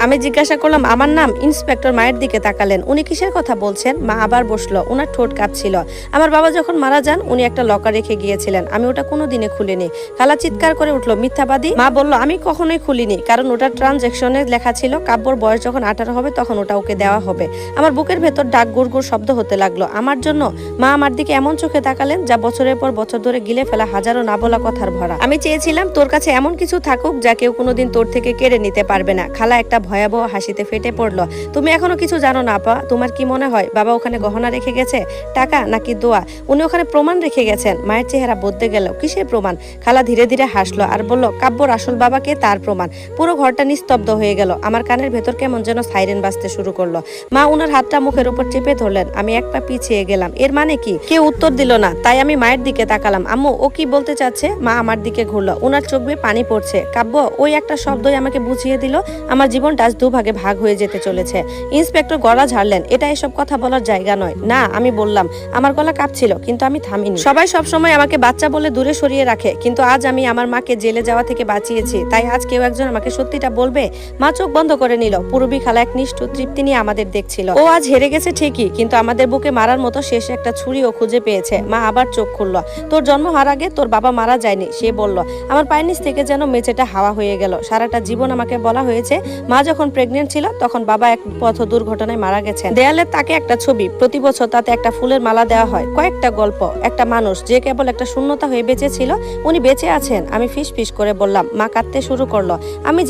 আমি জিজ্ঞাসা করলাম আমার নাম। ইন্সপেক্টর মায়ের দিকে তাকালেন। উনি কিসের কথা বলছেন? মা আবার বসলো। ওনার ঠোঁট কাঁপছিল। আমার বাবা যখন মারা যান উনি একটা লকার রেখে গিয়েছিলেন, আমি ওটা কোনোদিনে খুলিনি। খালা চিৎকার করে উঠলো, মিথ্যাবাদী। মা বলল, আমি কখনোই খুলিনি, কারণ ওটা ট্রানজ্যাকশনে লেখা ছিল কাব্যর বয়স যখন 18 হবে তখন ওটা ওকে দেওয়া হবে। আমার বুকের ভেতর ডাক গুড়গুড় শব্দ হতে লাগলো। আমার জন্য? মা আমার দিকে এমন চোখে তাকালেন যা বছরের পর বছর ধরে গিলে ফেলা হাজারো না বলা কথার ভরা। আমি চেয়েছিলাম তোর কাছে এমন কিছু থাকুক যা কেউ কোনোদিন তোর থেকে কেড়ে নিতে পারবে না। খালা একটা ভয়াবহ হাসিতে ফেটে পড়লো। তুমি এখনো কিছু জানো না আপা। তোমার কি মনে হয় বাবা ওখানে গহনা রেখে গেছে? টাকা নাকি দোয়া? উনি ওখানে প্রমাণ রেখে গেছেন। মায়ের চেহারা বদলে গেল। কিসের প্রমাণ? খালা ধীরে ধীরে হাসলো আর বলল, কাব্যর আসল বাবাকে, তার প্রমাণ। পুরো ঘরটা নিস্তব্ধ হয়ে গেল। আমার কানের ভেতর কেমন যেন সাইরেন বাজতে শুরু করলো। মা উনার হাতটা মুখের উপর চেপে ধরলেন। আমি এক পা পিছিয়ে গেলাম। এর মানে কি? কেউ উত্তর দিল না, তাই আমি মায়ের দিকে তাকালাম। আম্মু, ও কি বলতে চাচ্ছে? মা আমার দিকে ঘুরলো। উনার চোখ বেয়ে পানি পড়ছে। কাব্য, ওই একটা শব্দই আমাকে বুঝিয়ে দিল আমার জীবনটা আজ দুভাগে ভাগ হয়ে যেতে চলেছে। ইন্সপেক্টর গলা ঝাড়লেন। এটা এসব কথা বলার জায়গা নয়। না, আমি বললাম। আমার গলা কাঁপছিল, কিন্তু আমি থামিনি। সবাই সবসময় আমাকে বাচ্চা বলে দূরে সরিয়ে রাখে, কিন্তু আজ আমি আমার মাকে জেলে যাওয়া থেকে বাঁচিয়েছি, তাই আজ কেউ একজন আমাকে সত্যিটা বলবে। মা চোখ বন্ধ করে নিল। পুরবী খালা এক নিষ্ঠুর তৃপ্তি নিয়ে আমাদের দেখছিল। ও আজ হেরে গেছে ঠিকই, কিন্তু আমাদের বুকে মারার মতো শেষে একটা ছুরি ও খুঁজে পেয়েছে। মা আবার চোখ খুলল। তোর জন্ম হওয়ার আগে তোর বাবা মারা যায়নি, সে বলল। আমার পায়ের নিচ থেকে যেন মেঝেটা হাওয়া হয়ে গেল। সারাটা জীবন আমাকে বলা হয়েছে মা যখন প্রেগনেন্ট ছিল তখন বাবা এক পথ দুর্ঘটনায় মারা গেছেন। দেয়ালে তাকে একটা ছবি, প্রতি বছর তাতে একটা ফুলের মালা দেওয়া হয়। কয়েকটা গল্প, একটা মানুষ যে কেবল একটা শূন্যতা হয়ে বেঁচে ছিল, উনি বেঁচে আছেন। আমি ফিস ফিস করে বললাম। মা কাঁদতে শুরু করলো। আমি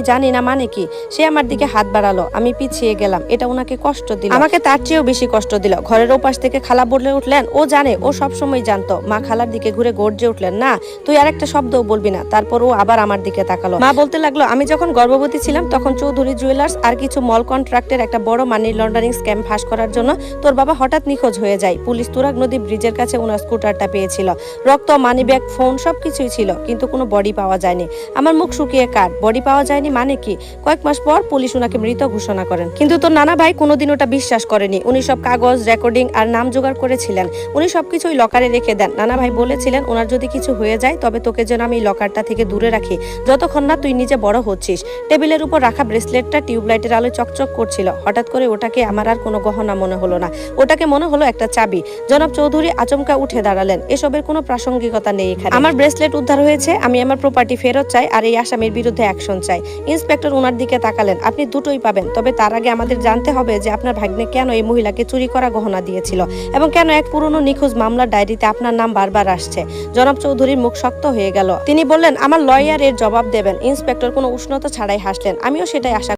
জানি না মানে কি? সে আমার দিকে হাত বাড়ালো। আমি পিছিয়ে গেলাম। এটা ওনাকে কষ্ট দিল, আমাকে তার চেয়েও বেশি কষ্ট দিল। ঘরের ওপাশ থেকে খালা বলে উঠলেন, ও জানে, ও সবসময় জানতো। মা খালার দিকে ঘুরে গর্জে উঠলেন, না, তুই আর একটা শব্দও বলবি না। তারপর ও আবার আমার দিকে তাকালো। মা বলতে লাগলো, আমি যখন গর্ভবতী ছিলাম তখন চৌধুরী জুয়েলার্স আর কিছু মল কন্ট্রাক্টের একটা বড় মানি লন্ডারিং স্ক্যাম ফাঁস করার জন্য তোর বাবা হঠাৎ নিখোঁজ হয়ে যায়। পুলিশ তুরাগ নদী ব্রিজের কাছে ওনার স্কুটারটা পেয়েছিল। রক্ত, মানি ব্যাগ, ফোন সবকিছুই ছিল, কিন্তু কোনো বডি পাওয়া যায়নি। আমার মুখ শুকিয়ে কাঠ। বডি পাওয়া যায়নি মানে কি? কয়েক মাস পর পুলিশ ওনাকে মৃত ঘোষণা করেন, কিন্তু তোর নানা ভাই কোনোদিন ওটা বিশ্বাস করেনি। উনি সব কাগজ, রেকর্ডিং আর নাম জোগাড় করেছিলেন। উনি সবকিছুই লকারে রেখে দেন। নানা ভাই বলেছিলেন, ওনার যদি কিছু হয়ে যায় তবে তোকে যেন আমি লকারটা থেকে দূরে রাখি, যতক্ষণ না তুই নিজে বড় হচ্ছিস। টেবিলের উপর রাখা ব্রেসলেটটা টিউবলাইটের আলোয় চকচক করছিল। হঠাৎ করে ওটাকে আমার আর কোনো গহনা মনে হলো না, ওটাকে মনে হলো একটা চাবি। জনাব চৌধুরী আচমকা উঠে দাঁড়ালেন। এসবের কোনো প্রাসঙ্গিকতা নেই এখানে। আমার ব্রেসলেট উদ্ধার হয়েছে, আমি আমার প্রপার্টি ফেরত চাই, আর এই আসামির বিরুদ্ধে অ্যাকশন চাই। ইন্সপেক্টর ওনার দিকে তাকালেন। আপনি দুটোই পাবেন, তবে তার আগে আমাদের জানতে হবে যে আপনার ভাগ্নে কেন এই মহিলাকে চুরি করা গহনা দিয়েছিল, এবং কেন এক পুরনো নিখোঁজ মামলার ডায়েরিতে আপনার নাম বারবার আসছে। জনাব চৌধুরীর মুখ শক্ত হয়ে গেল। তিনি বললেন, আমার লয়ার এর জবাব দেবেন। ইন্সপেক্টর কোনো উষ্ণতা ছাড়াই হাসলেন। আমিও সেটাই আশা